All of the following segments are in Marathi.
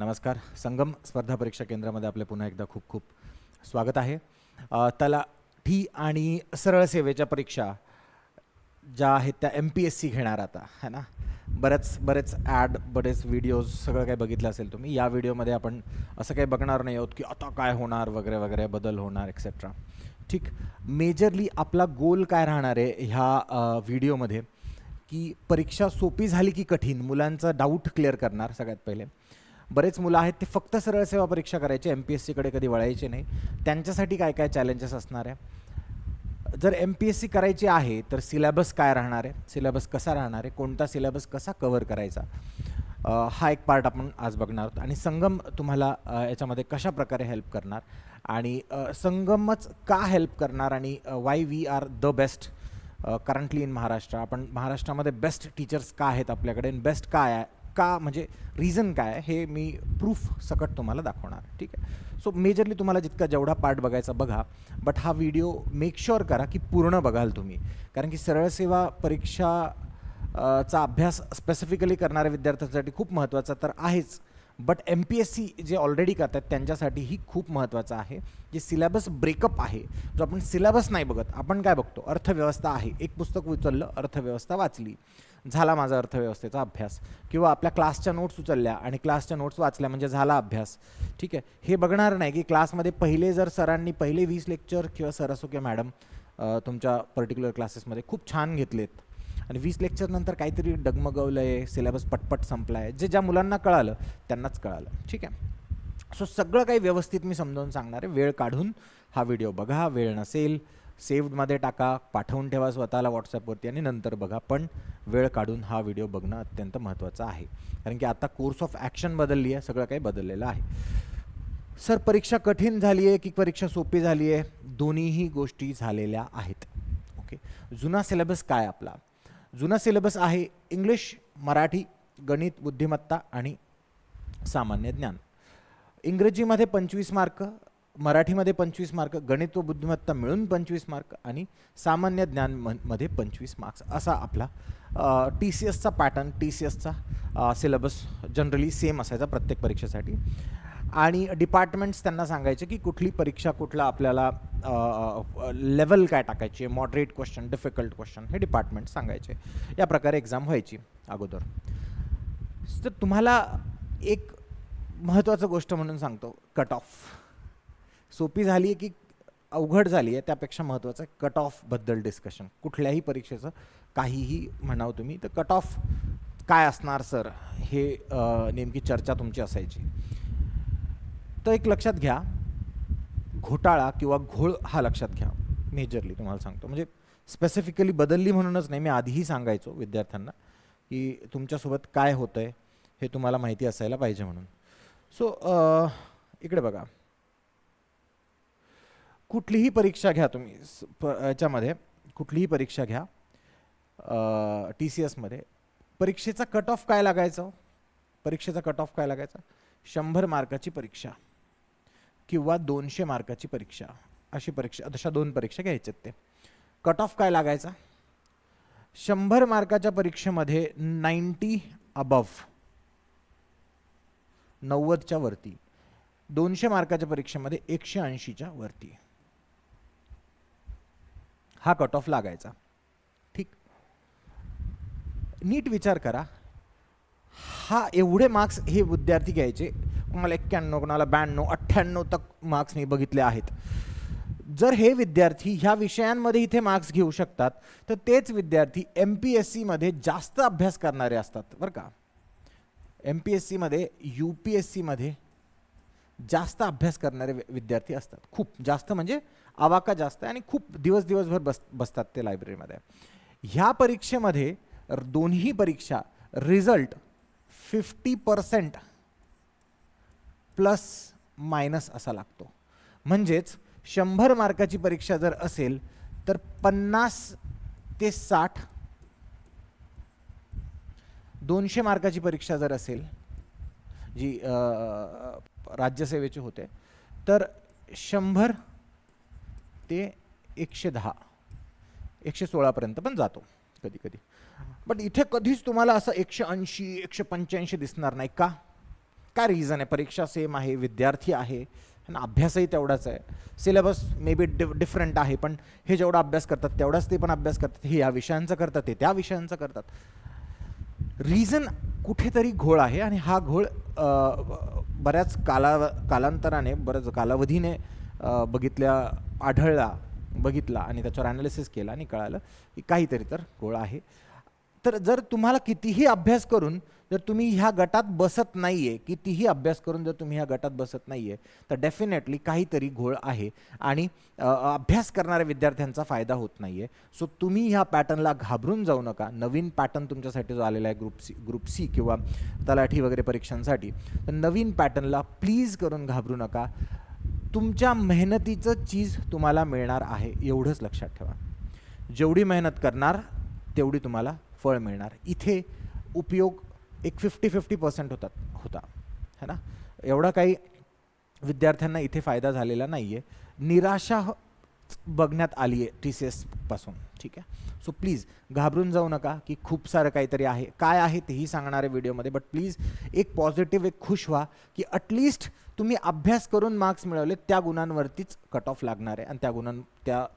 नमस्कार. संगम स्पर्धा परीक्षा केंद्रामध्ये आपले पुन्हा एकदा खूप खूप स्वागत आहे. तलाठी आणि सरळ सेवेच्या परीक्षा ज्या आहेत त्या MPSC घेणार आता है ना. बरेच ॲड, बरेच व्हिडिओज सगळं काही बघितलं असेल तुम्ही. या व्हिडिओमध्ये आपण असं काही बघणार नाही आहोत की आता काय होणार वगैरे वगैरे, बदल होणार एक्सेट्रा. ठीक. मेजरली आपला गोल काय राहणार आहे ह्या व्हिडिओमध्ये की परीक्षा सोपी झाली की कठीण, मुलांचा डाऊट क्लिअर करणार. सगळ्यात पहिले बरेच मुलं आहेत ते फक्त सरळ सेवा परीक्षा करायचे, MPSCकडे कधी वळायचे नाही. त्यांच्यासाठी काय काय चॅलेंजेस असणार आहे. जर MPSC करायची आहे तर सिलेबस काय राहणार आहे, सिलेबस कसा राहणार आहे, कोणता सिलेबस कसा कव्हर करायचा, हा एक पार्ट आपण आज बघणार आहोत. आणि संगम तुम्हाला याच्यामध्ये कशा प्रकारे हेल्प करणार आणि संगमच का हेल्प करणार आणि why we are the best currently in Maharashtra. आपण महाराष्ट्रामध्ये बेस्ट टीचर्स का आहेत आपल्याकडे, बेस्ट काय आहे, का म्हणजे रिझन काय आहे, हे मी प्रूफ सकट तुम्हाला दाखवणार. ठीक आहे. सो मेजरली तुम्हाला जेवढा पार्ट बघायचा बघा, बट हा व्हिडिओ मेक शुअर करा की पूर्ण बघाल तुम्ही, कारण की सरळ सेवा परीक्षा चा अभ्यास स्पेसिफिकली करणाऱ्या विद्यार्थ्यांसाठी खूप महत्त्वाचा तर आहेच, बट MPSC जे ऑलरेडी करतात त्यांच्यासाठीही खूप महत्त्वाचं आहे. जे सिलेबस ब्रेकअप आहे, जो आपण सिलेबस नाही बघत, आपण काय बघतो, अर्थव्यवस्था आहे, एक पुस्तक उचललं, अर्थव्यवस्था वाचली, झाला माझा अर्थव्यवस्थेचा अभ्यास, किंवा आपल्या क्लासच्या नोट्स उचलल्या आणि क्लासच्या नोट्स वाचल्या म्हणजे झाला अभ्यास. ठीक आहे. हे बघणार नाही की क्लासमध्ये पहिले जर सरांनी पहिले 20 लेक्चर किंवा सर असो किंवा मॅडम तुमच्या पर्टिक्युलर क्लासेसमध्ये खूप छान घेतलेत आणि 20 लेक्चर नंतर काहीतरी डगमगवलं आहे, सिलेबस पटपट संपला आहे, जे ज्या मुलांना कळालं त्यांनाच कळालं. ठीक आहे. सो सगळं काही व्यवस्थित मी समजावून सांगणार आहे. वेळ काढून हा व्हिडिओ बघा, वेळ नसेल सेव्डमध्ये टाका, पाठवून ठेवा स्वतःला व्हॉट्सॲपवरती आणि नंतर बघा, पण वेळ काढून हा व्हिडिओ बघणं अत्यंत महत्त्वाचं आहे, कारण की आता कोर्स ऑफ ॲक्शन बदलली आहे, सगळं काही बदललेलं आहे. सर परीक्षा कठीण झाली आहे की परीक्षा सोपी झाली आहे, दोन्हीही गोष्टी झालेल्या आहेत. ओके. जुना सिलेबस काय आपला, जुना सिलेबस आहे इंग्लिश, मराठी, गणित, बुद्धिमत्ता आणि सामान्य ज्ञान. इंग्रजीमध्ये 25 मार्क, मराठीमध्ये 25 मार्क, गणित व बुद्धिमत्ता मिळून 25 मार्क आणि सामान्य ज्ञान मध्ये 25 मार्क्स, असा आपला TCSचा पॅटर्न, TCSचा सिलेबस जनरली सेम असायचा प्रत्येक परीक्षेसाठी. आणि डिपार्टमेंट्स त्यांना सांगायचे की कुठली परीक्षा, कुठला आपल्याला लेवल काय टाकायची, मॉडरेट क्वेश्चन, डिफिकल्ट क्वेश्चन, हे डिपार्टमेंट सांगायचे. या प्रकारे एक्झाम व्हायची अगोदर. तर तुम्हाला एक महत्त्वाचं गोष्ट म्हणून सांगतो, कट ऑफ. सोपी झाली आहे की अवघड झाली आहे त्यापेक्षा महत्त्वाचं आहे कट ऑफबद्दल डिस्कशन. कुठल्याही परीक्षेचं काहीही म्हणावं तुम्ही, तर कट ऑफ काय असणार सर, हे नेमकी चर्चा तुमची असायची. तर एक लक्षात घ्या, घोटाळा किंवा घोळ हा लक्षात घ्या. मेजरली तुम्हाला सांगतो, म्हणजे स्पेसिफिकली बदलली म्हणूनच नाही, मी आधीही सांगायचो विद्यार्थ्यांना की तुमच्यासोबत काय होतं आहे हे तुम्हाला माहिती असायला पाहिजे म्हणून. सो इकडे बघा, कुठलीही परीक्षा घ्या तुम्ही याच्यामध्ये, कुठलीही परीक्षा घ्या TCSमध्ये, परीक्षेचा कट ऑफ काय लागायचं, परीक्षेचा कट ऑफ काय लागायचा, 100 मार्काची परीक्षा किंवा 200 मार्काची परीक्षा, अशी परीक्षा, अशा दोन परीक्षा घ्यायच्यात. ते कट ऑफ काय लागायचा, 100 मार्काच्या परीक्षेमध्ये 90 अबव्ह, 90च्या वरती, 200 मार्काच्या परीक्षेमध्ये 180च्या वरती, हा कट ऑफ लागायचा. ठीक. नीट विचार करा, हा एवढे मार्क्स हे विद्यार्थी घ्यायचे, कोणाला 91, कोणाला 92, 98 तक मार्क्स मी बघितले आहेत. जर हे विद्यार्थी ह्या विषयांमध्ये इथे मार्क्स घेऊ शकतात, तर तेच विद्यार्थी MPSCमध्ये जास्त अभ्यास करणारे असतात बरं का. MPSCमध्ये, UPSCमध्ये जास्त अभ्यास करणारे विद्यार्थी असतात, खूप जास्त, म्हणजे आवाका जास्त, आणि खूप दिवसभर बसतात ते लायब्ररीमध्ये. ह्या परीक्षेमध्ये दोन्ही परीक्षा रिझल्ट 50% प्लस मायनस असा लागतो. म्हणजेच 100 मार्काची परीक्षा जर असेल तर 50 ते 60, 200 मार्काची परीक्षा जर असेल जी राज्यसेवेची होते तर 100 ते 110, 116 पर्यंत पण जातो कधी कधी. बट इथे कधीच तुम्हाला असं 180, 185 दिसणार नाही. का? काय रिझन आहे? परीक्षा सेम आहे, विद्यार्थी आहे आणि अभ्यासही तेवढाच आहे, सिलेबस मे बी डिफरंट आहे, पण हे जेवढा अभ्यास करतात तेवढाच ते पण अभ्यास करतात, हे या विषयांचं करतात, ते त्या विषयांचं करतात. रिझन कुठेतरी घोळ आहे आणि हा घोळ बऱ्याच कालांतराने, बऱ्याच कालावधीने बघितला आणि त्याच्यावर ॲनालिसिस केला आणि कळालं की काहीतरी तर घोळ आहे. तर जर तुम्हाला कितीही अभ्यास करून जर तुम्ही ह्या गटात बसत नाही आहे, कितीही अभ्यास करून जर तुम्ही ह्या गटात बसत नाही आहे, तर डेफिनेटली काहीतरी घोळ आहे आणि अभ्यास करणाऱ्या विद्यार्थ्यांचा फायदा होत नाही आहे. सो तुम्ही ह्या पॅटर्नला घाबरून जाऊ नका. नवीन पॅटर्न तुमच्यासाठी जो आलेला आहे ग्रुप सी किंवा तलाठी वगैरे परीक्षांसाठी, तर नवीन पॅटर्नला प्लीज करून घाबरू नका. तुमच्या मेहनतीचं चीज तुम्हाला मिळणार आहे, एवढंच लक्षात ठेवा. जेवढी मेहनत करणार तेवढी तुम्हाला फळ मिळणार. इथे उपयोग एक 50-50% होता है ना. एवढा काही विद्यार्थ्यांना इथे फायदा झालेला नाही आहे. निराशा बघण्यात आली आहे TCS पासून, ठीक आहे. सो प्लीज घाबरून जाऊ नका की खूप सारं काहीतरी आहे. काय आहे तेही सांगणार आहे व्हिडिओमध्ये, बट प्लीज एक पॉझिटिव्ह, एक खुश व्हा की ॲटलिस्ट तुम्ही अभ्यास करून मार्क्स मिळवले, त्या गुणांवरतीच कट ऑफ लागणार आहे आणि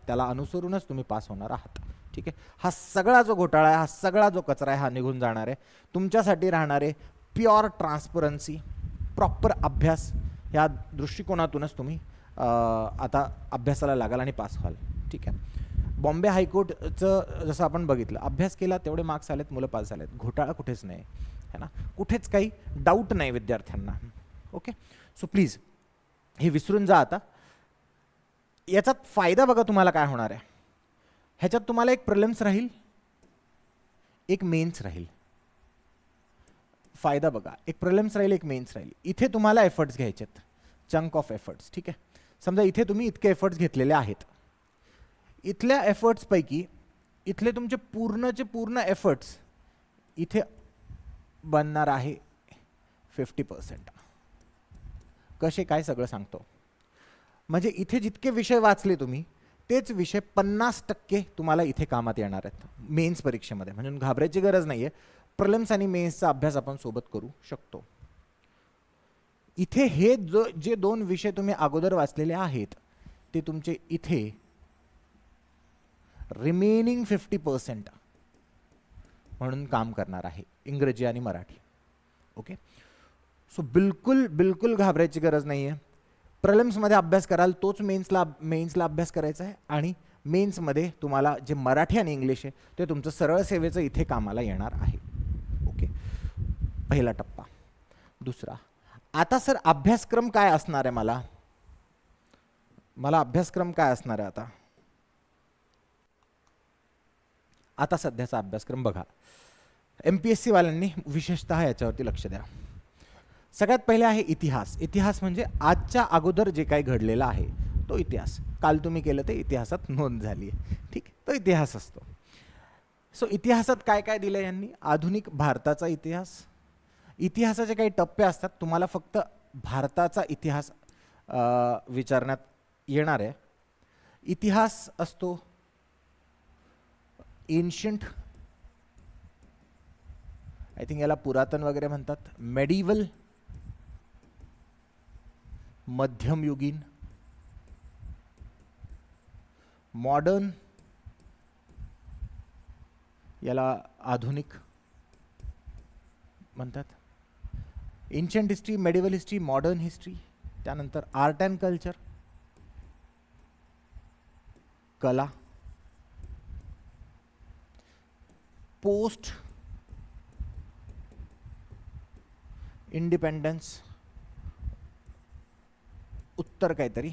त्याला अनुसरूनच तुम्ही पास होणार आहात, ठीक आहे. हा सगळा जो घोटाळा आहे, हा सगळा जो कचरा आहे, हा निघून जाणार आहे. तुमच्यासाठी राहणार आहे प्युअर ट्रान्सपरन्सी, प्रॉपर अभ्यास. ह्या दृष्टिकोनातूनच तुम्ही आता अभ्यासाला लागाल आणि पास व्हाल, ठीक आहे. बॉम्बे हायकोर्टचं जसं आपण बघितलं, अभ्यास केला तेवढे मार्क्स आलेत, मुलं पास झालेत, घोटाळा कुठेच नाही है ना, कुठेच काही डाऊट नाही विद्यार्थ्यांना. ओके, सो प्लीज हे विसरून जा आता. याच्यात फायदा बघा तुम्हाला काय होणार आहे. ह्याच्यात तुम्हाला एक प्रिलिम्स राहील, एक मेन्स राहील. फायदा बघा, एक प्रिलिम्स राहील, एक मेन्स राहील. इथे तुम्हाला एफर्ट्स घ्यायचेत, चंक ऑफ एफर्ट्स, ठीक आहे. समजा इथे तुम्ही इतके एफर्ट्स घेतलेले आहेत, इथल्या एफर्ट्सपैकी इथले तुमचे पूर्णचे पूर्ण एफर्ट्स इथे बनणार आहे 50%. कसे काय सगळं सांगतो. म्हणजे इथे जितके विषय वाचले तुम्ही, तेच विषय 50% तुम्हाला इथे कामात येणार आहेत मेन्स परीक्षेमध्ये. म्हणजे घाबरायची गरज नाही आहे. प्रिलिम्स आणि मेन्सचा अभ्यास आपण सोबत करू शकतो. इथे हे जे 2 विषय तुम्ही अगोदर वाचलेले आहेत, ते तुमचे इथे रिमेनिंग 50% म्हणून काम करणार आहे, इंग्रजी आणि मराठी. ओके, सो बिलकुल घाबरायची गरज नाही आहे. प्रिलिम्समध्ये अभ्यास कराल तोच मेन्सला अभ्यास करायचा आहे आणि मेन्समध्ये तुम्हाला जे मराठी आणि इंग्लिश आहे ते तुमचं सरळ सेवेचं इथे कामाला येणार आहे. ओके, पहिला टप्पा. दुसरा, आता सर अभ्यासक्रम काय असणार आहे? मला अभ्यासक्रम काय असणार आहे आता सध्याचा अभ्यासक्रम बघा. MPSC वाल्यांनी विशेषतः याच्यावरती लक्ष द्या. सगळ्यात पहिले आहे इतिहास. इतिहास म्हणजे आजच्या अगोदर जे काही घडलेलं आहे तो इतिहास. काल तुम्ही केलं ते इतिहासात नोंद झाली आहे, ठीक, तो इतिहास असतो. सो इतिहासात काय काय दिलं यांनी? आधुनिक भारताचा इतिहास. इतिहासाचे काही टप्पे असतात, तुम्हाला फक्त भारताचा इतिहास विचारण्यात येणार आहे. इतिहास असतो एन्शंट, आय थिंक याला पुरातन वगैरे म्हणतात, मेडिवल मध्यमयुगीन, मॉडर्न याला आधुनिक म्हणतात. Ancient history, medieval history, modern history. त्यानंतर आर्ट अँड कल्चर, कला. पोस्ट इंडिपेंडन्स, उत्तर काहीतरी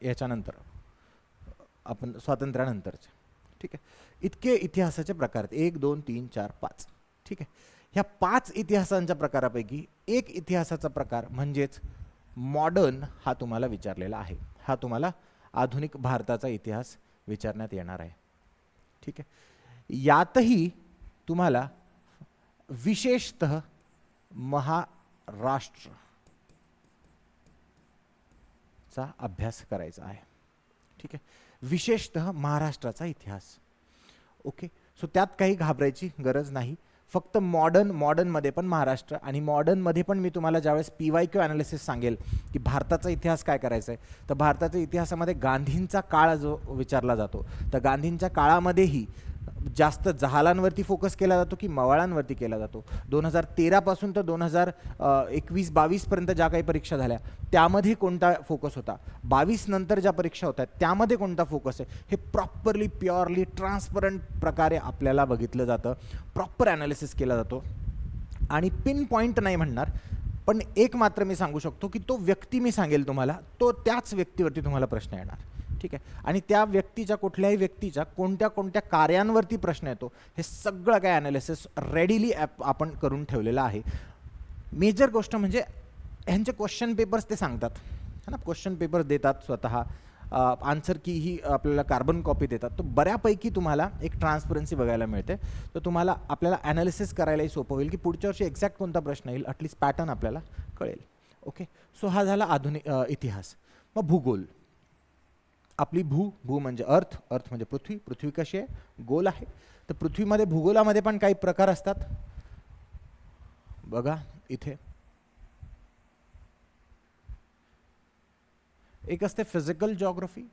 याच्यानंतर आपण स्वातंत्र्यानंतरचे, ठीक आहे. इतके इतिहासाचे प्रकार आहेत, 1 2 3 4 5, ठीक आहे. ह्या 5 इतिहासांच्या प्रकारापैकी एक इतिहासाचा प्रकार म्हणजेच मॉडर्न हा तुम्हाला विचारलेला आहे. हा तुम्हाला आधुनिक भारताचा इतिहास विचारण्यात येणार आहे, ठीक आहे. यातही तुम्हाला विशेषतः महाराष्ट्राचा अभ्यास करायचा आहे, ठीक आहे. विशेषतः महाराष्ट्राचा इतिहास. ओके, सो त्यात काही घाबरायची गरज नाही. फक्त मॉडर्नमध्ये पण महाराष्ट्र आणि मॉडर्नमध्ये पण मी तुम्हाला ज्यावेळेस PYQ ॲनालिसिस सांगेल की भारताचा इतिहास काय करायचा आहे, तर भारताच्या इतिहासामध्ये गांधींचा काळ जो विचारला जातो, तर गांधींच्या काळामध्येही जास्त जहालांवरती फोकस केला जातो की मवाळांवरती केला जातो. 2013 पासून तर 2021-22 पर्यंत ज्या काही परीक्षा झाल्या त्यामध्ये कोणता फोकस होता, 22 नंतर ज्या परीक्षा होतात त्यामध्ये कोणता फोकस आहे, हे प्रॉपरली प्युअरली ट्रान्सपरंट प्रकारे आपल्याला बघितलं जातं, प्रॉपर ॲनालिसिस केला जातो. आणि पिन पॉईंट नाही म्हणणार, पण एक मात्र मी सांगू शकतो की तो व्यक्ती मी सांगेल तुम्हाला, तो त्याच व्यक्तीवरती तुम्हाला प्रश्न येणार. ठीक आहे, आणि त्या व्यक्तीच्या कुठल्याही व्यक्तीच्या कोणत्या कोणत्या कार्यांवरती प्रश्न येतो हे सगळं काय ॲनालिसिस रेडीली आपण करून ठेवलेलं आहे. मेजर गोष्ट म्हणजे ह्यांचे क्वेश्चन पेपर्स ते सांगतात है ना, क्वेश्चन पेपर्स देतात स्वतः, आन्सर की ही आपल्याला कार्बन कॉपी देतात. तो बऱ्यापैकी तुम्हाला एक ट्रान्सपरन्सी बघायला मिळते, तर तुम्हाला आपल्याला ॲनालिसिस करायलाही सोपं होईल की पुढच्या वर्षी एक्झॅक्ट कोणता प्रश्न येईल, ॲटलिस्ट पॅटर्न आपल्याला कळेल. ओके, सो हा झाला आधुनिक इतिहास. मग भूगोल. आपली भू म्हणजे अर्थ म्हणजे पृथ्वी कशी आहे, गोल आहे. तर पृथ्वीमध्ये भूगोलामध्ये पण काही प्रकार असतात बघा. इथे एक असते फिजिकल जिओग्राफी.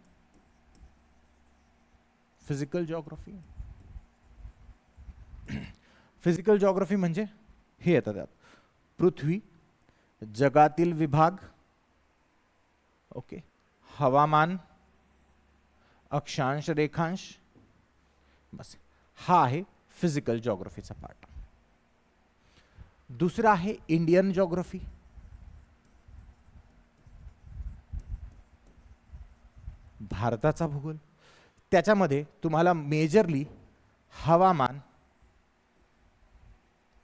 फिजिकल जिओग्राफी म्हणजे हे येतं त्यात पृथ्वी, जगातील विभाग, ओके, हवामान, अक्षांश, रेखांश, बस हा आहे फिजिकल जिओग्राफीचा पार्ट. दुसरा आहे इंडियन जिओग्राफी. भारताचा भूगोल. त्याच्यामध्ये तुम्हाला मेजरली हवामान,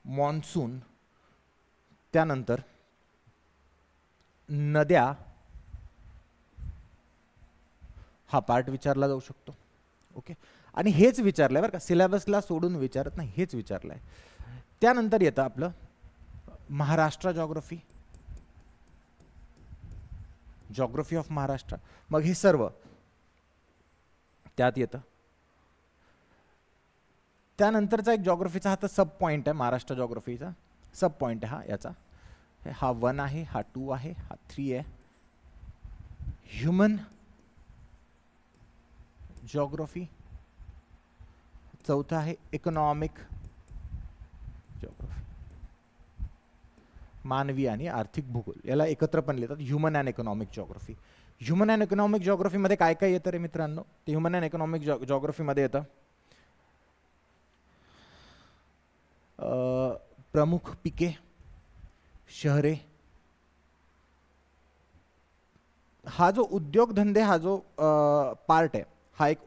मॉन्सून, त्यानंतर नद्या हा पार्ट विचारला जाऊ शकतो. ओके, आणि हेच विचारलंय बरं का, सिलेबसला सोडून विचारत नाही, हेच विचारलंय. त्यानंतर येतं आपलं Maharashtra geography, geography of Maharashtra. मग हे सर्व त्यात येतं. त्यानंतरचा एक जिओग्राफीचा हा तर सब पॉईंट आहे, महाराष्ट्र जिओग्राफीचा सब पॉईंट आहे हा याचा. हा 1 आहे, हा 2 आहे, हा 3 आहे. Human geography. चौथा आहे इकॉनॉमिक जिओग्राफी, मानवी आणि आर्थिक भूगोल याला एकत्र पण लिहितात, human and economic geography. Human and economic जिओग्राफीमध्ये काय काय येतं रे मित्रांनो, ते ह्युमन अँड इकॉनॉमिक जिओग्राफीमध्ये येतं प्रमुख पिके, शहरे, हा जो उद्योगधंदे हा जो पार्ट आहे हा एक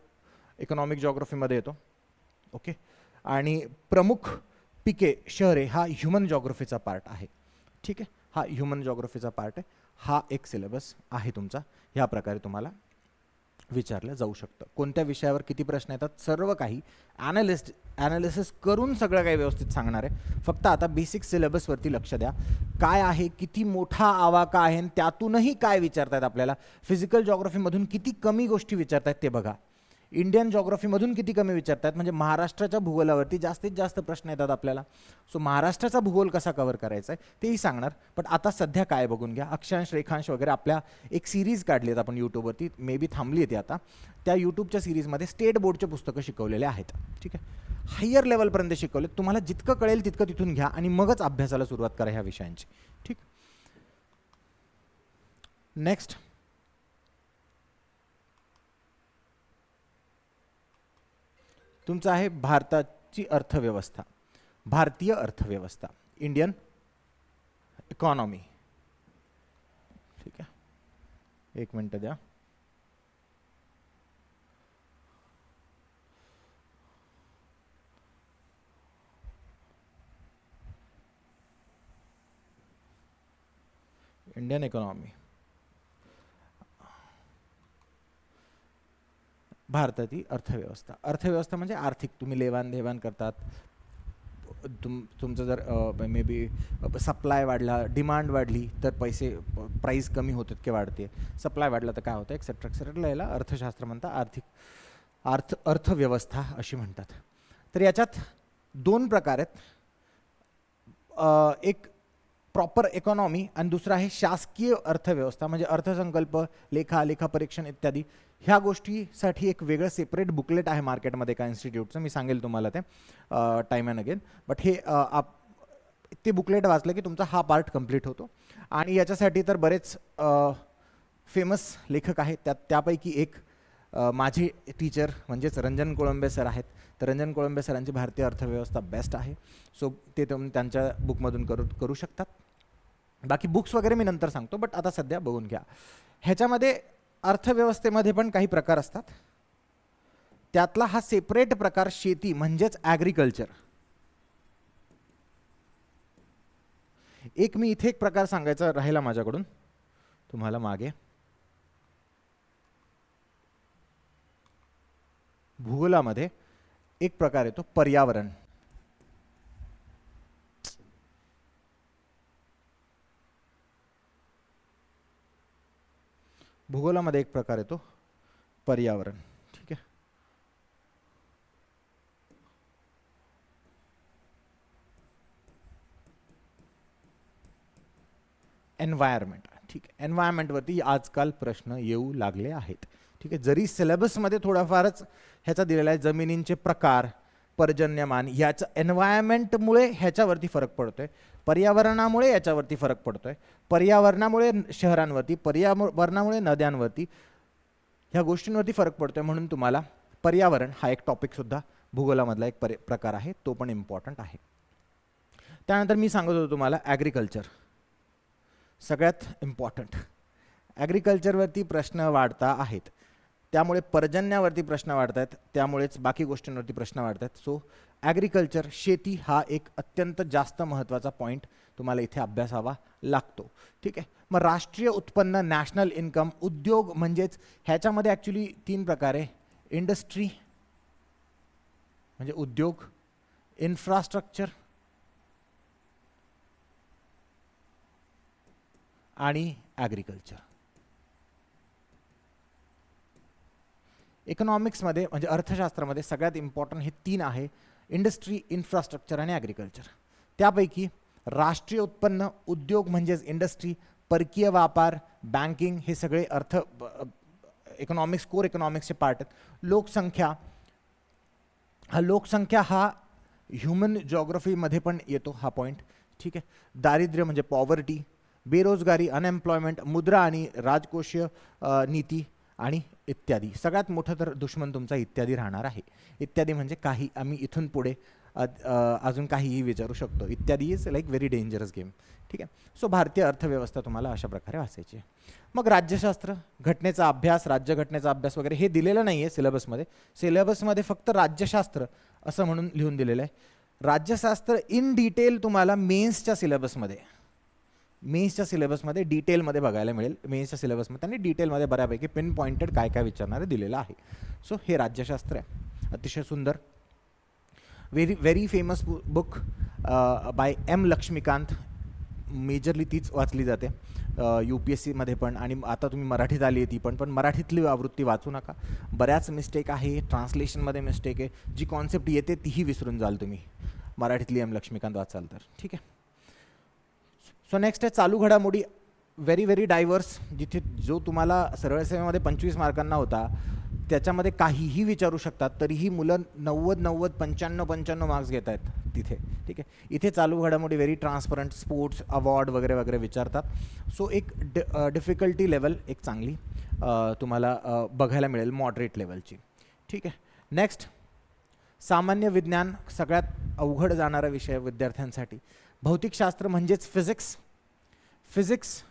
इकॉनॉमिक जिओग्राफीमध्ये येतो. ओके, आणि प्रमुख पिके, शहरे हा ह्युमन जिओग्राफीचा पार्ट आहे. ठीक आहे, हा ह्युमन जिओग्राफीचा पार्ट आहे. हा एक सिलेबस आहे तुमचा, ह्या प्रकारे तुम्हाला विचारलं जाऊ शकतं. कोणत्या विषयावर किती प्रश्न येतात सर्व काही ॲनालिसिस करून सगळं काही व्यवस्थित सांगणार आहे. फक्त आता बेसिक सिलेबसवरती लक्ष द्या. काय आहे, किती मोठा आवाका आहे, त्यातूनही काय विचारतायत आपल्याला. फिजिकल जिओग्राफीमधून किती कमी गोष्टी विचारतायत ते बघा. इंडियन जिओग्राफीमधून किती कमी विचारतात, म्हणजे महाराष्ट्राच्या भूगोलावरती जास्तीत जास्त प्रश्न येतात आपल्याला. सो महाराष्ट्राचा भूगोल कसा कव्हर करायचा आहे तेही सांगणार. पण आता सध्या काय बघून घ्या, अक्षांश, रेखांश वगैरे आपल्या एक सिरीज काढली आहेत आपण यूट्यूबवरती, मे बी थांबली आहे ती आता. त्या यूट्यूबच्या सिरीजमध्ये स्टेट बोर्डचे पुस्तकं शिकवलेले आहेत. ठीक आहे, हायर लेवलपर्यंत शिकवले. तुम्हाला जितकं कळेल तितकं तिथून घ्या आणि मगच अभ्यासाला सुरुवात करा ह्या विषयांची. ठीक, नेक्स्ट तुमचं आहे भारताची अर्थव्यवस्था, भारतीय अर्थव्यवस्था, इंडियन इकॉनॉमी. ठीक आहे, एक मिनटं द्या. इंडियन इकॉनॉमी, भारताची अर्थव्यवस्था. अर्थव्यवस्था म्हणजे आर्थिक, तुम्ही लेवाण करतात. तुमचं जर मे बी सप्लाय वाढला, डिमांड वाढली तर पैसे, प्राईस कमी होतात की वाढते, सप्लाय वाढला तर काय होतं, एक्सेट्रा एक्सेट्रा, याला अर्थशास्त्र म्हणतात, अर्थव्यवस्था अशी म्हणतात. तर याच्यात दोन प्रकार आहेत. एक प्रॉपर इकॉनॉमी आणि दुसरं आहे शासकीय अर्थव्यवस्था, म्हणजे अर्थसंकल्प, लेखा, लेखापरीक्षण इत्यादी. ह्या गोष्टीसाठी एक वेगळं सेपरेट बुकलेट आहे मार्केटमध्ये एका इन्स्टिट्यूटचं, मी सांगेल तुम्हाला ते टाईम अँड अगेन. बट हे ते बुकलेट वाचलं की तुमचा हा पार्ट कंप्लीट होतो. आणि याच्यासाठी तर बरेच फेमस लेखक आहेत, त्यापैकी एक माझे टीचर म्हणजेच रंजन कोळंबे सर आहेत. तर रंजन कोळंबे सरांची भारतीय अर्थव्यवस्था बेस्ट आहे. सो ते तुम्ही त्यांच्या बुकमधून करू शकतात. बाकी बुक्स वगैरे मी नंतर सांगतो, बट आता सध्या बघून घ्या. ह्याच्यामध्ये अर्थव्यवस्थेमध्ये पण काही प्रकार असतात. त्यातला हा सेपरेट प्रकार शेती म्हणजेच ॲग्रिकल्चर. एक मी इथे एक प्रकार सांगायचा राहिला माझ्याकडून तुम्हाला मागे. भूगोलामध्ये एक प्रकार येतो पर्यावरण. भूगोलामध्ये एक प्रकार येतो पर्यावरण. ठीक आहे. एन्व्हायरमेंट. ठीक आहे. एन्व्हायरमेंटवरती आजकाल प्रश्न येऊ लागले आहेत. ठीक आहे. जरी सिलेबसमध्ये थोडाफारच ह्याचा दिलेला आहे, जमिनींचे प्रकार, पर्जन्यमान, ह्याचं एन्व्हायरमेंटमुळे ह्याच्यावरती फरक पडतोय, पर्यावरणामुळे याच्यावरती फरक पडतोय, पर्यावरणामुळे शहरांवरती, पर्यावरणामुळे नद्यांवरती, ह्या गोष्टींवरती फरक पडतोय. म्हणून तुम्हाला पर्यावरण हा एक टॉपिकसुद्धा भूगोलामधला एक प्रकार आहे, तो पण इम्पॉर्टंट आहे. त्यानंतर मी सांगत होतो तुम्हाला ॲग्रिकल्चर सगळ्यात इम्पॉर्टंट. ॲग्रिकल्चरवरती प्रश्न वाढता आहेत, त्यामुळे पर्जन्यावरती प्रश्न वाढत आहेत, त्यामुळेच बाकी गोष्टींवरती प्रश्न वाढत आहेत. सो ॲग्रिकल्चर, शेती हा एक अत्यंत जास्त महत्त्वाचा पॉईंट तुम्हाला इथे अभ्यासावा लागतो. ठीक आहे. मग राष्ट्रीय उत्पन्न, नॅशनल इन्कम, उद्योग, म्हणजेच ह्याच्यामध्ये ॲक्च्युली 3 प्रकार आहे. इंडस्ट्री म्हणजे उद्योग, इन्फ्रास्ट्रक्चर आणि ॲग्रिकल्चर. इकॉनॉमिक्समध्ये म्हणजे अर्थशास्त्रामध्ये सगळ्यात इम्पॉर्टंट हे 3 आहे, इंडस्ट्री, इन्फ्रास्ट्रक्चर आणि ॲग्रिकल्चर. त्यापैकी राष्ट्रीय उत्पन्न, उद्योग म्हणजेच इंडस्ट्री, परकीय व्यापार, बँकिंग हे सगळे इकॉनॉमिक्स, कोर इकॉनॉमिक्सचे पार्ट आहेत. लोकसंख्या हा ह्युमन जॉग्रफीमध्ये पण येतो हा पॉईंट. ठीक आहे. दारिद्र्य म्हणजे पॉवर्टी, बेरोजगारी, अनएम्प्लॉयमेंट, मुद्रा आणि राजकोषीय नीती आणि इत्यादी. सगळ्यात मोठं तर दुश्मन तुमचा इत्यादी राहणार आहे. इत्यादी म्हणजे काही, आम्ही इथून पुढे अजून काहीही विचारू शकतो. इत्यादी is like very dangerous game. ठीक आहे. सो भारतीय अर्थव्यवस्था तुम्हाला अशा प्रकारे वाचायची आहे. मग राज्यशास्त्र, घटनेचा अभ्यास, राज्यघटनेचा अभ्यास वगैरे हे दिलेलं नाही आहे सिलेबसमध्ये. सिलेबसमध्ये फक्त राज्यशास्त्र असं म्हणून लिहून दिलेलं आहे. राज्यशास्त्र इन डिटेल तुम्हाला मेन्सच्या सिलेबसमध्ये डिटेलमध्ये बघायला मिळेल. मेन्सच्या सिलेबसमध्ये त्यांनी डिटेलमध्ये बऱ्यापैकी पिन पॉइंटेड काय काय विचारणारे दिलेलं आहे. सो हे राज्यशास्त्र आहे. अतिशय सुंदर, very famous book by M Laxmikant. Majorly तीच वाचली जाते UPSCमध्ये पण, आणि आता तुम्ही मराठीत आली आहे ती पण मराठीतली आवृत्ती वाचू नका. बऱ्याच मिस्टेक आहे, ट्रान्सलेशनमध्ये मिस्टेक आहे. जी कॉन्सेप्ट येते तीही विसरून जाल तुम्ही मराठीतली एम लक्ष्मीकांत वाचाल तर. ठीक आहे. सो नेक्स्ट आहे चालू घडामोडी. Very diverse. जिथे जो तुम्हाला सरळ सेवेमध्ये 25 मार्कांना होता त्याच्यामध्ये काहीही विचारू शकतात, तरीही मुलं 90, 95 मार्क्स घेत आहेत तिथे. ठीक आहे. इथे चालू घडामोडी व्हेरी ट्रान्सपरंट, स्पोर्ट्स, अवॉर्ड वगैरे वगैरे विचारतात. सो एक डिफिकल्टी लेवल एक चांगली तुम्हाला बघायला मिळेल, मॉडरेट लेवलची. ठीक आहे. नेक्स्ट सामान्य विज्ञान, सगळ्यात अवघड जाणारा विषय विद्यार्थ्यांसाठी. भौतिकशास्त्र म्हणजेच फिजिक्स,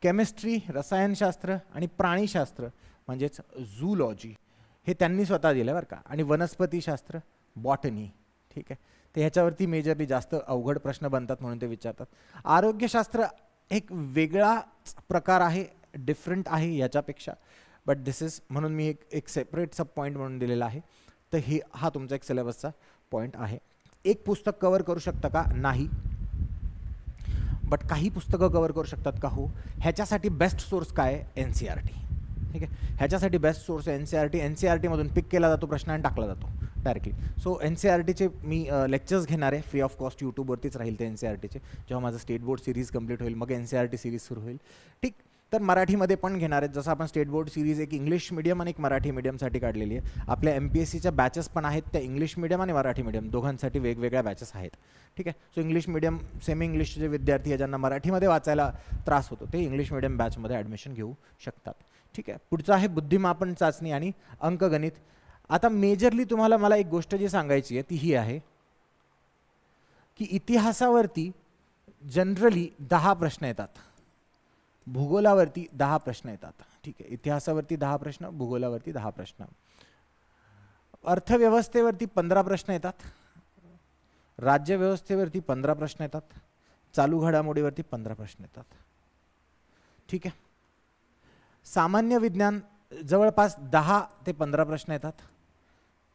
केमिस्ट्री, रसायनशास्त्र आणि प्राणीशास्त्र म्हणजेच झूलॉजी हे त्यांनी स्वतः दिलं बरं का. आणि वनस्पतीशास्त्र, बॉटनी. ठीक आहे. तर ह्याच्यावरती मेजरली जास्त अवघड प्रश्न बनतात म्हणून ते विचारतात. आरोग्यशास्त्र एक वेगळा प्रकार आहे, डिफरंट आहे याच्यापेक्षा, बट दिस इज, म्हणून मी एक सेपरेट सब पॉईंट म्हणून दिलेला आहे. तर हा तुमचा एक सिलेबसचा पॉईंट आहे. एक पुस्तक कव्हर करू शकता का? नाही. बट काही पुस्तकं कव्हर करू शकतात का? हो. ह्याच्यासाठी बेस्ट सोर्स काय आहे? NCERT. ठीक आहे. ह्याच्यासाठी बेस्ट सोर्स आहे NCERT. NCERT मधून पिक केला जातो प्रश्न आणि टाकला जातो डायरेक्टली. सो एन सी आर टीचे मी लेक्चर्स घेणार आहे फ्री ऑफ कॉस्ट, यूट्यूबवरतीच राहील ते एन सी आर टीचे. जेव्हा माझं स्टेट बोर्ड सिरीज कंप्लीट होईल मग N C R T series सुरू होईल. ठीक. तर मराठीमध्ये पण घेणार आहेत. जसं आपण स्टेट बोर्ड सिरीज एक इंग्लिश मिडियम आणि एक मराठी मिडियमसाठी काढलेली आहे. आपल्या एम पी एस सीच्या बॅचेस पण आहेत, त्या इंग्लिश मिडियम आणि मराठी मिडियम दोघांसाठी वेगवेगळ्या बॅचेस आहेत. ठीक आहे. सो इंग्लिश मिडियम सेमी इंग्लिशचे जे विद्यार्थी आहे ज्यांना मराठीमध्ये वाचायला त्रास होतो ते इंग्लिश मिडियम बॅचमध्ये ॲडमिशन घेऊ शकतात. ठीक आहे. पुढचं आहे बुद्धिमापन चाचणी आणि अंकगणित. आता मेजरली तुम्हाला मला एक गोष्ट जी सांगायची आहे ती ही आहे की इतिहासावरती जनरली 10 प्रश्न येतात, भूगोलावरती 10 प्रश्न येतात. ठीक आहे. इतिहासावरती 10 प्रश्न, भूगोलावरती 10 प्रश्न, अर्थव्यवस्थेवरती 15 प्रश्न येतात, राज्यव्यवस्थेवरती 15 प्रश्न येतात, चालू घडामोडीवरती 15 प्रश्न येतात. ठीक आहे. सामान्य विज्ञान जवळपास 10 ते 15 प्रश्न येतात.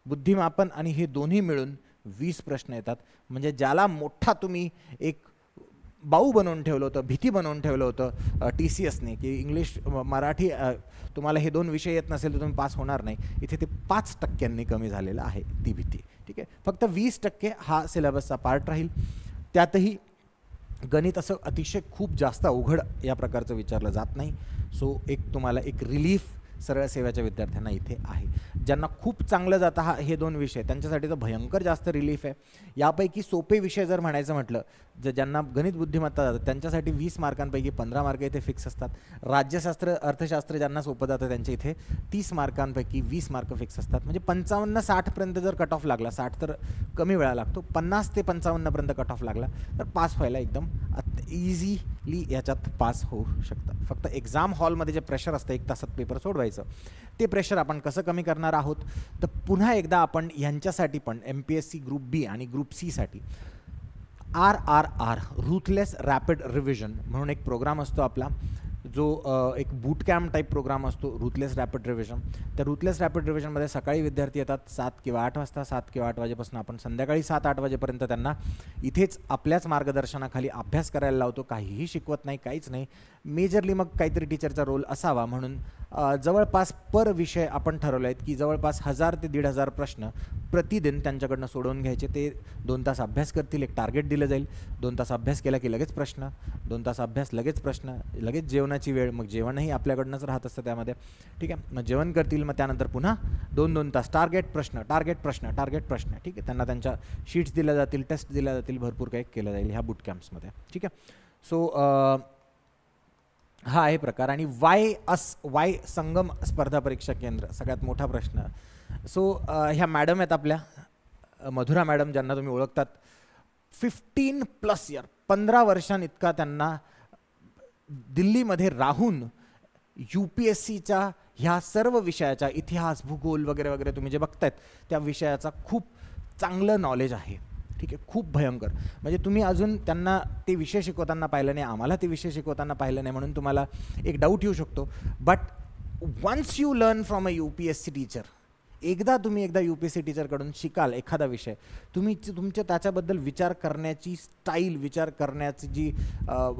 बुद्धिमापन आणि हे दोन्ही मिळून 20 प्रश्न येतात. म्हणजे ज्याला मोठा तुम्ही एक बाऊ बनवून ठेवलं होतं, भीती बनवून ठेवलं होतं TCSने की इंग्लिश मराठी तुम्हाला हे 2 विषय येत नसेल तर तुम्ही पास होणार नाही, इथे ते 5% कमी झालेलं आहे ती भीती. ठीक आहे. फक्त 20% हा सिलेबसचा पार्ट राहील. त्यातही गणित असं अतिशय खूप जास्त अवघड या प्रकारचं विचारलं जात नाही. सो एक तुम्हाला एक रिलीफ सरळ सेवेच्या विद्यार्थ्यांना इथे आहे. ज्यांना खूप चांगलं जातं हे 2 विषय त्यांच्यासाठी तर भयंकर जास्त रिलीफ आहे. यापैकी सोपे विषय जर म्हणायचं म्हटलं, ज्यांना गणित बुद्धिमत्ता जातं त्यांच्यासाठी 20 मार्कांपैकी 15 मार्क इथे फिक्स असतात. राज्यशास्त्र अर्थशास्त्र ज्यांना सोपं जातं त्यांच्या इथे 30 मार्कांपैकी 20 मार्क फिक्स असतात. म्हणजे 55-60पर्यंत जर कट ऑफ लागला, 60 तर कमी वेळा लागतो, 50 ते 55पर्यंत कट ऑफ लागला तर पास व्हायला एकदम इझिली याच्यात पास होऊ शकतं. फक्त एक्झाम हॉलमध्ये जे प्रेशर असतं 1 तासात पेपर सोडवायचं, ते प्रेशर आपण कसं कमी करणार आहोत तर पुन्हा एकदा आपण ह्यांच्यासाठी पण MPSC ग्रुप बी आणि ग्रुप सी साठी RRR रूथलेस रॅपिड रिव्हिजन म्हणून एक प्रोग्राम असतो आपला, जो एक बूट कॅम्प टाईप प्रोग्राम असतो रूथलेस रॅपिड रिव्हिजन. त्या रूथलेस रॅपिड रिव्हिजनमध्ये सकाळी विद्यार्थी येतात 7 किंवा 8 वाजता, 7 किंवा 8 वाजेपासून आपण संध्याकाळी 7-8 वाजेपर्यंत त्यांना इथेच आपल्याच मार्गदर्शनाखाली अभ्यास करायला लावतो. काहीही शिकवत नाही, काहीच नाही. मेजरली मग काहीतरी टीचरचा रोल असावा म्हणून जवळपास पर विषय आपण ठरवले आहेत की जवळपास 1000 ते 1500 प्रश्न प्रतिदिन त्यांच्याकडनं सोडवून घ्यायचे. ते 2 तास अभ्यास करतील, एक टार्गेट दिलं जाईल. 2 तास अभ्यास केला की लगेच प्रश्न, 2 तास अभ्यास लगेच प्रश्न, लगेच जेवणाची वेळ, मग जेवणही आपल्याकडनंच राहत असतं त्यामध्ये. ठीक आहे. मग जेवण करतील, मग त्यानंतर पुन्हा 2-2 तास टार्गेट प्रश्न, टार्गेट प्रश्न, टार्गेट प्रश्न. ठीक आहे. त्यांना त्यांच्या शीट्स दिल्या जातील, टेस्ट दिल्या जातील, भरपूर काही केलं जाईल ह्या बूट कॅम्प्समध्ये. ठीक आहे. सो हा आहे प्रकार. आणि वाय संगम स्पर्धा परीक्षा केंद्र सगळ्यात मोठा प्रश्न. सो ह्या मॅडम आहेत आपल्या मधुरा मॅडम, ज्यांना तुम्ही ओळखतात. 15+ इयर 15 वर्षांइतका त्यांना दिल्लीमध्ये राहून UPSCच्या ह्या सर्व विषयाच्या इतिहास, भूगोल वगैरे वगैरे तुम्ही जे बघतायत त्या विषयाचा खूप चांगलं नॉलेज आहे. ठीक आहे. खूप भयंकर. म्हणजे तुम्ही अजून त्यांना ते विषय शिकवताना पाहिलं नाही, आम्हाला ते विषय शिकवताना पाहिलं नाही, म्हणून तुम्हाला एक डाऊट येऊ शकतो. But once you learn from a UPSC teacher, एकदा UPSC टीचरकडून शिकाल एखादा विषय, तुमच्या त्याच्याबद्दल विचार करण्याची स्टाईल, विचार करण्याची जी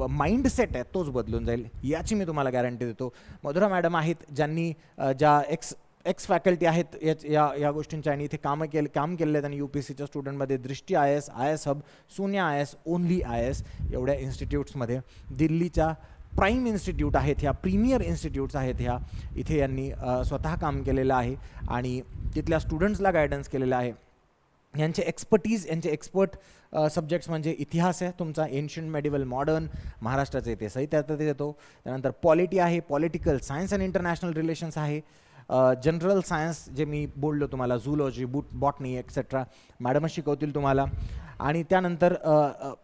माइंडसेट आहे तोच बदलून जाईल, याची मी तुम्हाला गॅरंटी देतो. मधुरा मॅडम आहेत ज्यांनी ज्या एक्स फॅकल्टी आहेत या गोष्टींच्या आणि इथे काम केलेलं आहे त्यांनी UPSCच्या स्टुडंटमध्ये. दृष्टी IAS, IAS हब, शून्य IAS, ओनली IAS एवढ्या इन्स्टिट्यूट्समध्ये, दिल्लीच्या प्राईम इन्स्टिट्यूट आहेत ह्या, प्रीमियर इन्स्टिट्यूट्स आहेत ह्या, इथे यांनी स्वतः काम केलेलं आहे आणि तिथल्या स्टुडंट्सला गायडन्स केलेलं आहे. यांचे एक्सपर्टीज, यांचे एक्सपर्ट सब्जेक्ट्स म्हणजे इतिहास आहे तुमचा, एन्शियंट, मेडिवल, मॉडर्न, महाराष्ट्राचे इतिहासही त्यात येतो. त्यानंतर पॉलिटी आहे, political science and international relations आहे. जनरल सायन्स जे मी बोललो तुम्हाला, झूलॉजी, बॉटनी एक्सेट्रा मॅडमच शिकवतील तुम्हाला. आणि त्यानंतर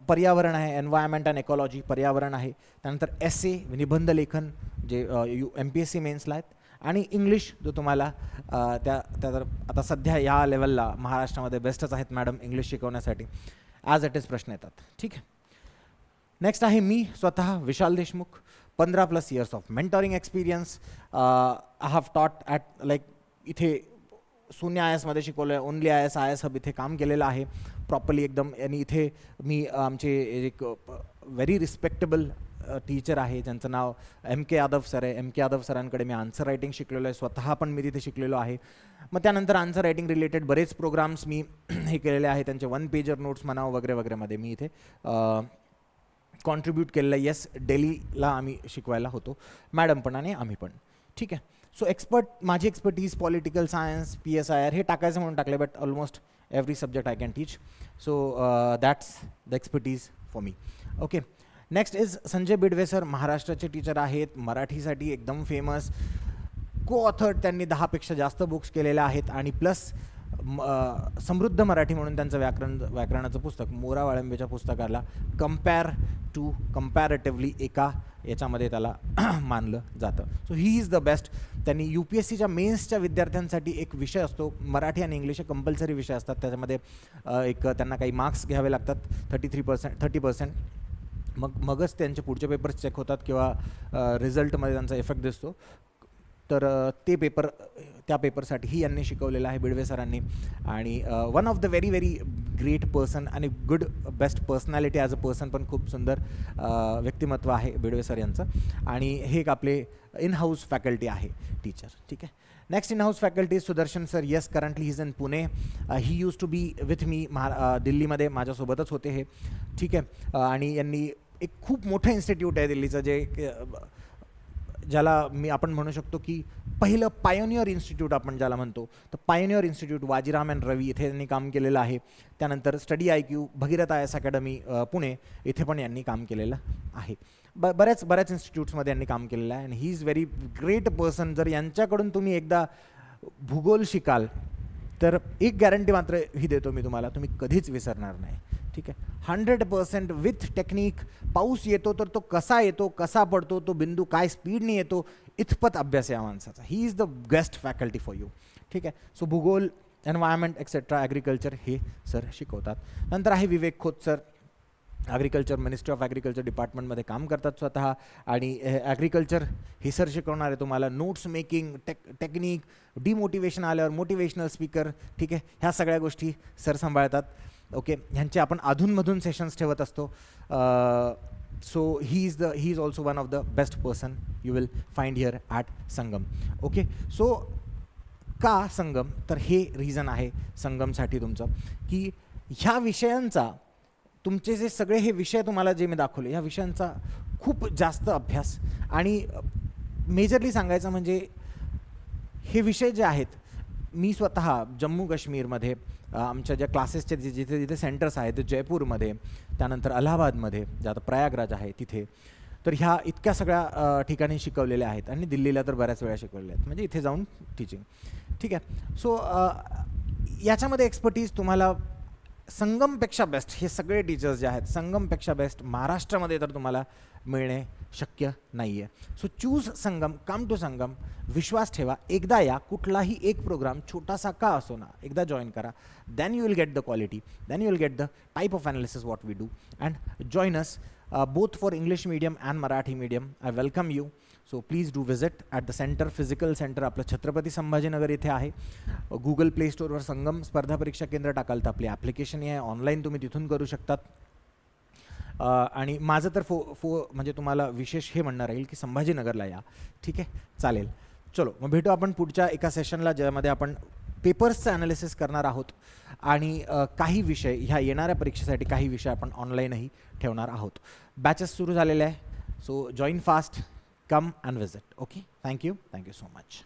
पर्यावरण आहे, एन्व्हायरमेंट अँड इकॉलॉजी, पर्यावरण आहे. त्यानंतर एसे, निबंध लेखन जे MPSC मेन्सला आहेत. आणि इंग्लिश जो तुम्हाला आता सध्या या लेवलला महाराष्ट्रामध्ये बेस्टच आहेत मॅडम इंग्लिश शिकवण्यासाठी, ॲज इट इज प्रश्न येतात. ठीक आहे. नेक्स्ट आहे मी स्वतः Vishal Deshmukh, 15+ years of mentoring experience. I have taught at इथे शून्य IASमध्ये शिकवलं आहे, ओनली IAS हब इथे काम केलेलं आहे प्रॉपरली एकदम. आणि इथे मी आमचे एक व्हेरी रिस्पेक्टेबल टीचर आहे ज्यांचं नाव MK यादव सर आहे. MK यादव सरांकडे मी आन्सर रायटिंग शिकलेलो आहे, स्वतः पण मी तिथे शिकलेलो आहे. मग त्यानंतर आन्सर रायटिंग रिलेटेड बरेच प्रोग्राम्स मी हे केलेले आहे, त्यांचे 1 पेजर नोट्स म्हणावं वगैरे वगैरेमध्ये मी इथे कॉन्ट्रीब्यूट केलेलं आहे. येस, दिल्लीला आम्ही शिकवायला होतो, मॅडम पण आणि आम्ही पण. ठीक आहे. सो माझी एक्सपर्टीज पॉलिटिकल सायन्स, PSIR हे टाकायचं म्हणून टाकले, but almost every subject I can teach. So that's the expertise for me. Okay. Next is Sanjay Bidwe sir, महाराष्ट्राचे टीचर आहेत, मराठीसाठी एकदम फेमस, को ऑथर, त्यांनी 10पेक्षा जास्त बुक्स केलेल्या आहेत आणि प्लस समृद्ध मराठी म्हणून त्यांचं व्याकरणाचं पुस्तक मोरा वाळंबेच्या पुस्तकाला कंपॅरेटिव्हली एका याच्यामध्ये त्याला मानलं जातं. So he is the best. त्यांनी UPSCच्या मेन्सच्या विद्यार्थ्यांसाठी एक विषय असतो, मराठी आणि इंग्लिश हे कंपल्सरी विषय असतात, त्याच्यामध्ये त्यांना काही मार्क्स घ्यावे लागतात, 30%. मगच त्यांचे पुढचे पेपर्स चेक होतात किंवा रिझल्टमध्ये त्यांचा इफेक्ट दिसतो. तर त्या पेपरसाठीही यांनी शिकवलेलं आहे बिडवे सरांनी. आणि one of the very very great person आणि good best personality as a person, पण खूप सुंदर व्यक्तिमत्व आहे बिडवे सर यांचं. आणि हे एक आपले इन हाऊस फॅकल्टी आहे टीचर. ठीक आहे. Next in house faculty Sudarshan sir. Yes, currently he is in Pune. He used to be with me दिल्लीमध्ये माझ्यासोबतच होते हे. ठीक आहे. आणि यांनी एक खूप मोठं इन्स्टिट्यूट आहे दिल्लीचं, ज्याला आपण म्हणू शकतो की पहिलं पायोनियर इन्स्टिट्यूट आपण ज्याला म्हणतो, तर पायोनियर इन्स्टिट्यूट वाजीराम अँड रवी इथे यांनी काम केलेलं आहे. त्यानंतर study IQ Bhagirath IAS academy Pune इथे पण यांनी काम केलेलं आहे. बऱ्याच इन्स्टिट्यूट्समध्ये यांनी काम केलेलं आहे. आणि he is very great person. जर यांच्याकडून तुम्ही एकदा भूगोल शिकाल तर एक गॅरंटी मात्र ही देतो मी तुम्हाला, तुम्ही कधीच विसरणार नाही. ठीक आहे. 100% विथ टेक्निक. पाऊस येतो तर तो कसा येतो, कसा पडतो, तो बिंदू काय स्पीडने येतो, इथपत अभ्यास या माणसाचा. He is the best faculty for you. ठीक आहे. सो भूगोल, एन्व्हायरमेंट एक्सेट्रा, ॲग्रिकल्चर हे सर शिकवतात. नंतर आहे Vivek Khot sir, agriculture, ministry of agriculture डिपार्टमेंटमध्ये काम करतात स्वतः. आणि ॲग्रिकल्चर हे सर शिकवणार आहे तुम्हाला. नोट्स मेकिंग, टेक्निक, डिमोटिवेशन आल्यावर मोटिवेशनल स्पीकर. ठीक आहे. ह्या सगळ्या गोष्टी सर सांभाळतात. ओके. ह्यांचे आपण अधूनमधून सेशन्स ठेवत असतो. So he is also one of the best person you will find here at Sangam. Okay. So का संगम, तर हे रिझन आहे संगमसाठी तुमचं, की ह्या विषयांचा, तुमचे जे सगळे हे विषय तुम्हाला जे मी दाखवले, ह्या विषयांचा खूप जास्त अभ्यास. आणि मेजरली सांगायचं म्हणजे हे विषय जे आहेत, मी स्वतः जम्मू काश्मीरमध्ये आमच्या ज्या क्लासेसचे जिथे जिथे सेंटर्स आहेत, जयपूरमध्ये, त्यानंतर अलाहाबादमध्ये, जे आता प्रयागराज आहे तिथे, तर ह्या इतक्या सगळ्या ठिकाणी शिकवलेल्या आहेत. आणि दिल्लीला तर बऱ्याच वेळा शिकवलेल्या आहेत, म्हणजे इथे जाऊन टीचिंग. ठीक आहे. सो याच्यामध्ये एक्सपर्टीज तुम्हाला संगमपेक्षा बेस्ट, हे सगळे टीचर्स जे आहेत संगमपेक्षा बेस्ट महाराष्ट्रामध्ये तर तुम्हाला मिळणे शक्य नाही आहे. So choose Sangam, come to Sangam, विश्वास ठेवा, एकदा या, कुठलाही एक प्रोग्राम छोटासा का असो ना एकदा जॉईन करा. Then you will get the quality, then you will get the type of analysis what we do, and join us both for English medium and Marathi medium. I welcome you. So please do visit at the center, physical center आपलं छत्रपती संभाजीनगर इथे आहे. Google Play Storeवर संगम स्पर्धा परीक्षा केंद्र टाकाल तर आपली ॲप्लिकेशन आहे, ऑनलाईन तुम्ही तिथून करू शकतात. आणि माझं तर म्हणजे तुम्हाला विशेष हे म्हणणार राहील की संभाजीनगरला या. ठीक आहे, चालेल. चलो मग भेटू आपण पुढच्या एका सेशनला, ज्यामध्ये आपण पेपर्सचं ॲनालिसिस करणार आहोत. आणि काही विषय ह्या येणाऱ्या परीक्षेसाठी काही विषय आपण ऑनलाईनही ठेवणार आहोत. बॅचेस सुरू झालेले आहे. So join fast, come and visit. Okay, thank you so much.